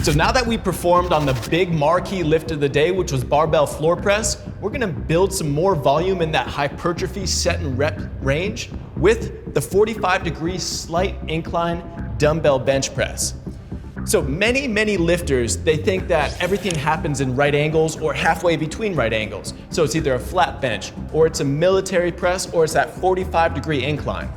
So now that we performed on the big marquee lift of the day, which was barbell floor press, we're gonna build some more volume in that hypertrophy set and rep range with the 45-degree slight incline dumbbell bench press. So many lifters, they think that everything happens in right angles or halfway between right angles. So it's either a flat bench, or it's a military press, or it's that 45-degree incline.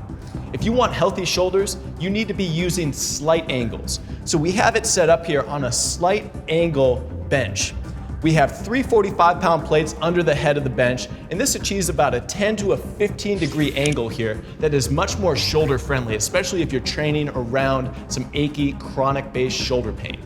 If you want healthy shoulders, you need to be using slight angles. So we have it set up here on a slight angle bench. We have 3 45-pound plates under the head of the bench, and this achieves about a 10 to a 15-degree angle here that is much more shoulder friendly, especially if you're training around some achy, chronic-based shoulder pain.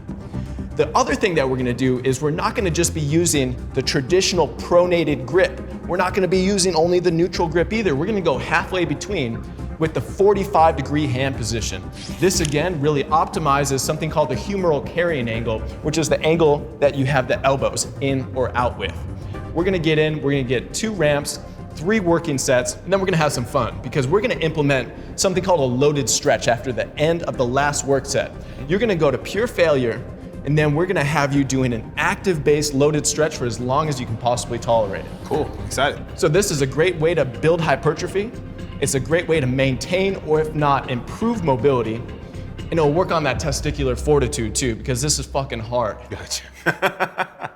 The other thing that we're gonna do is we're not gonna just be using the traditional pronated grip. We're not gonna be using only the neutral grip either. We're gonna go halfway between with the 45-degree hand position. This again really optimizes something called the humeral carrying angle, which is the angle that you have the elbows in or out with. We're gonna get 2 ramps, 3 working sets, and then we're gonna have some fun because we're gonna implement something called a loaded stretch after the end of the last work set. You're gonna go to pure failure, and then we're gonna have you doing an active-based loaded stretch for as long as you can possibly tolerate it. Cool, excited. So this is a great way to build hypertrophy. It's a great way to maintain, or if not, improve mobility. And it'll work on that testicular fortitude too, because this is fucking hard. Gotcha.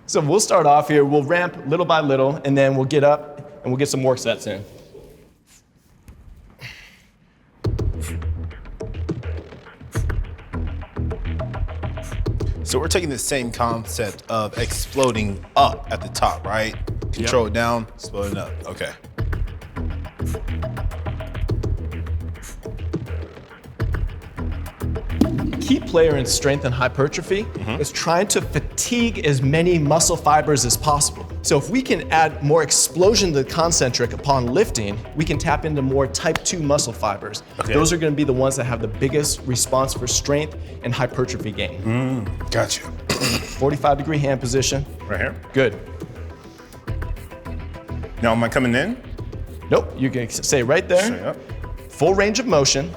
So we'll start off here, we'll ramp little by little, and then we'll get up and we'll get some work sets in. So we're taking the same concept of exploding up at the top, right? Control it down, exploding up, okay. Key player in strength and hypertrophy is trying to fatigue as many muscle fibers as possible. So if we can add more explosion to the concentric upon lifting, we can tap into more type 2 muscle fibers. Okay. Those are gonna be the ones that have the biggest response for strength and hypertrophy gain. Gotcha. 45-degree hand position. Right here? Good. Now am I coming in? Nope, you can stay right there. Straight up. Full range of motion.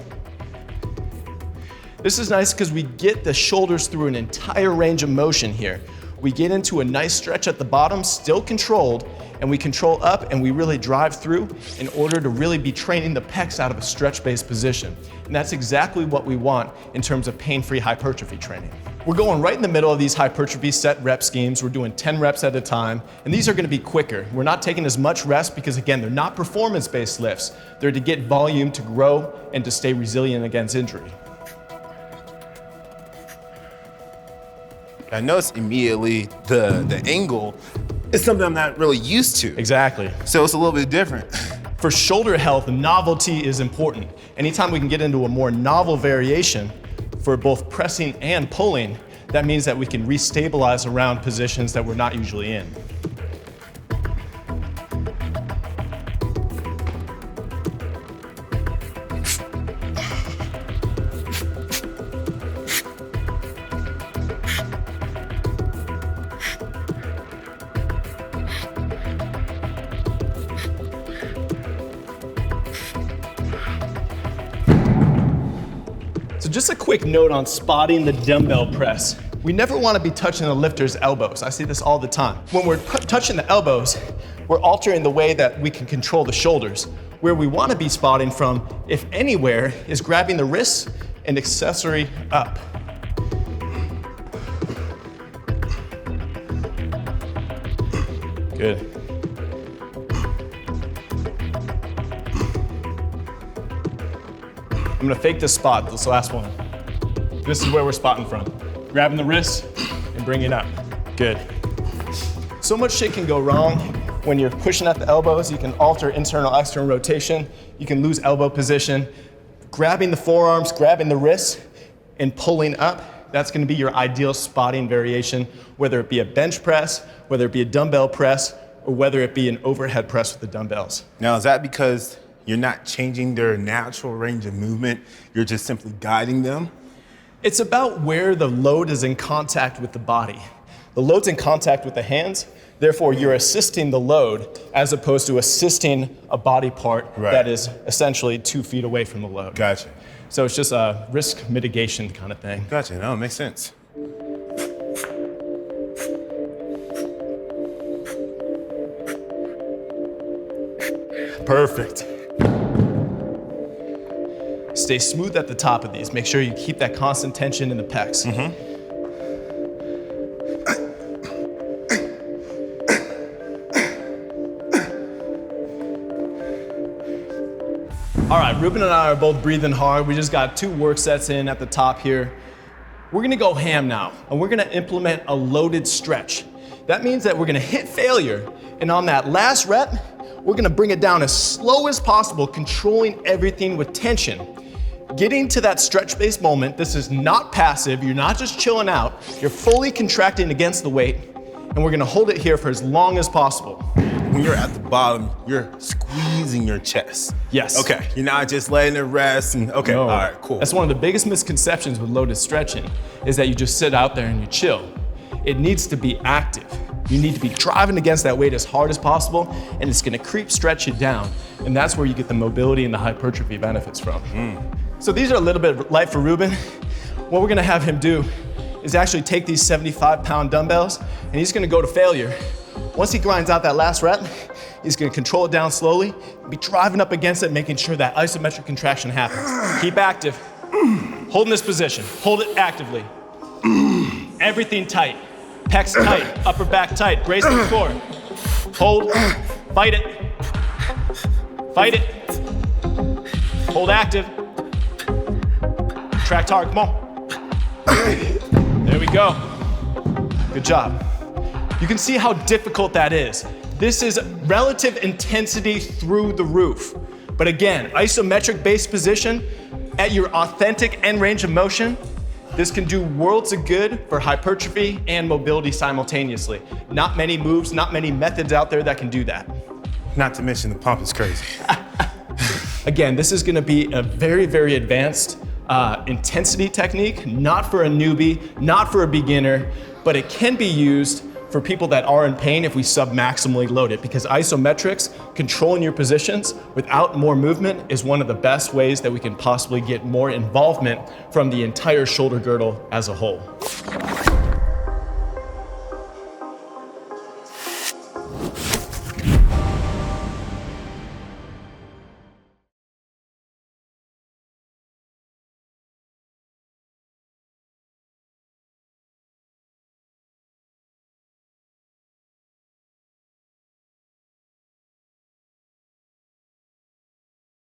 This is nice because we get the shoulders through an entire range of motion here. We get into a nice stretch at the bottom, still controlled, and we control up and we really drive through in order to really be training the pecs out of a stretch-based position. And that's exactly what we want in terms of pain-free hypertrophy training. We're going right in the middle of these hypertrophy set rep schemes. We're doing 10 reps at a time, and these are gonna be quicker. We're not taking as much rest because again, they're not performance-based lifts. They're to get volume to grow and to stay resilient against injury. I noticed immediately the angle is something I'm not really used to. Exactly. So it's a little bit different. For shoulder health, novelty is important. Anytime we can get into a more novel variation for both pressing and pulling, that means that we can restabilize around positions that we're not usually in. So just a quick note on spotting the dumbbell press. We never want to be touching the lifter's elbows. I see this all the time. When we're touching the elbows, we're altering the way that we can control the shoulders. Where we want to be spotting from, if anywhere, is grabbing the wrists and accessory up. Good. I'm gonna fake this spot, this last one. This is where we're spotting from. Grabbing the wrist and bringing it up. Good. So much shit can go wrong when you're pushing at the elbows. You can alter internal, external rotation. You can lose elbow position. Grabbing the forearms, grabbing the wrists, and pulling up, that's gonna be your ideal spotting variation, whether it be a bench press, whether it be a dumbbell press, or whether it be an overhead press with the dumbbells. Now, is that because you're not changing their natural range of movement, you're just simply guiding them? It's about where the load is in contact with the body. The load's in contact with the hands, therefore you're assisting the load as opposed to assisting a body part that is essentially 2 feet away from the load. Gotcha. So it's just a risk mitigation kind of thing. Gotcha, no, it makes sense. Perfect. Stay smooth at the top of these. Make sure you keep that constant tension in the pecs. All right, Ruben and I are both breathing hard. We just got 2 work sets in at the top here. We're gonna go ham now, and we're gonna implement a loaded stretch. That means that we're gonna hit failure, and on that last rep, we're gonna bring it down as slow as possible, controlling everything with tension. Getting to that stretch-based moment, this is not passive, you're not just chilling out, you're fully contracting against the weight, and we're gonna hold it here for as long as possible. When you're at the bottom, you're squeezing your chest. Yes. Okay, you're not just letting it rest and, okay, No. all right, cool. That's one of the biggest misconceptions with loaded stretching, is that you just sit out there and you chill. It needs to be active. You need to be driving against that weight as hard as possible, and it's gonna stretch it down. And that's where you get the mobility and the hypertrophy benefits from. So these are a little bit light for Ruben. What we're gonna have him do is actually take these 75-pound dumbbells, and he's gonna go to failure. Once he grinds out that last rep, he's gonna control it down slowly, be driving up against it, making sure that isometric contraction happens. Keep active. Hold in this position. Hold it actively. Everything tight. Pecs tight, upper back tight, brace the core. Hold, fight it. Fight it. Hold active. Contract hard, come on. There we go. Good job. You can see how difficult that is. This is relative intensity through the roof. But again, isometric based position at your authentic end range of motion, this can do worlds of good for hypertrophy and mobility simultaneously. Not many moves, not many methods out there that can do that. Not to mention the pump is crazy. Again, this is gonna be a very, very advanced intensity technique, not for a newbie, not for a beginner, but it can be used for people that are in pain if we sub-maximally load it, because isometrics, controlling your positions without more movement, is one of the best ways that we can possibly get more involvement from the entire shoulder girdle as a whole.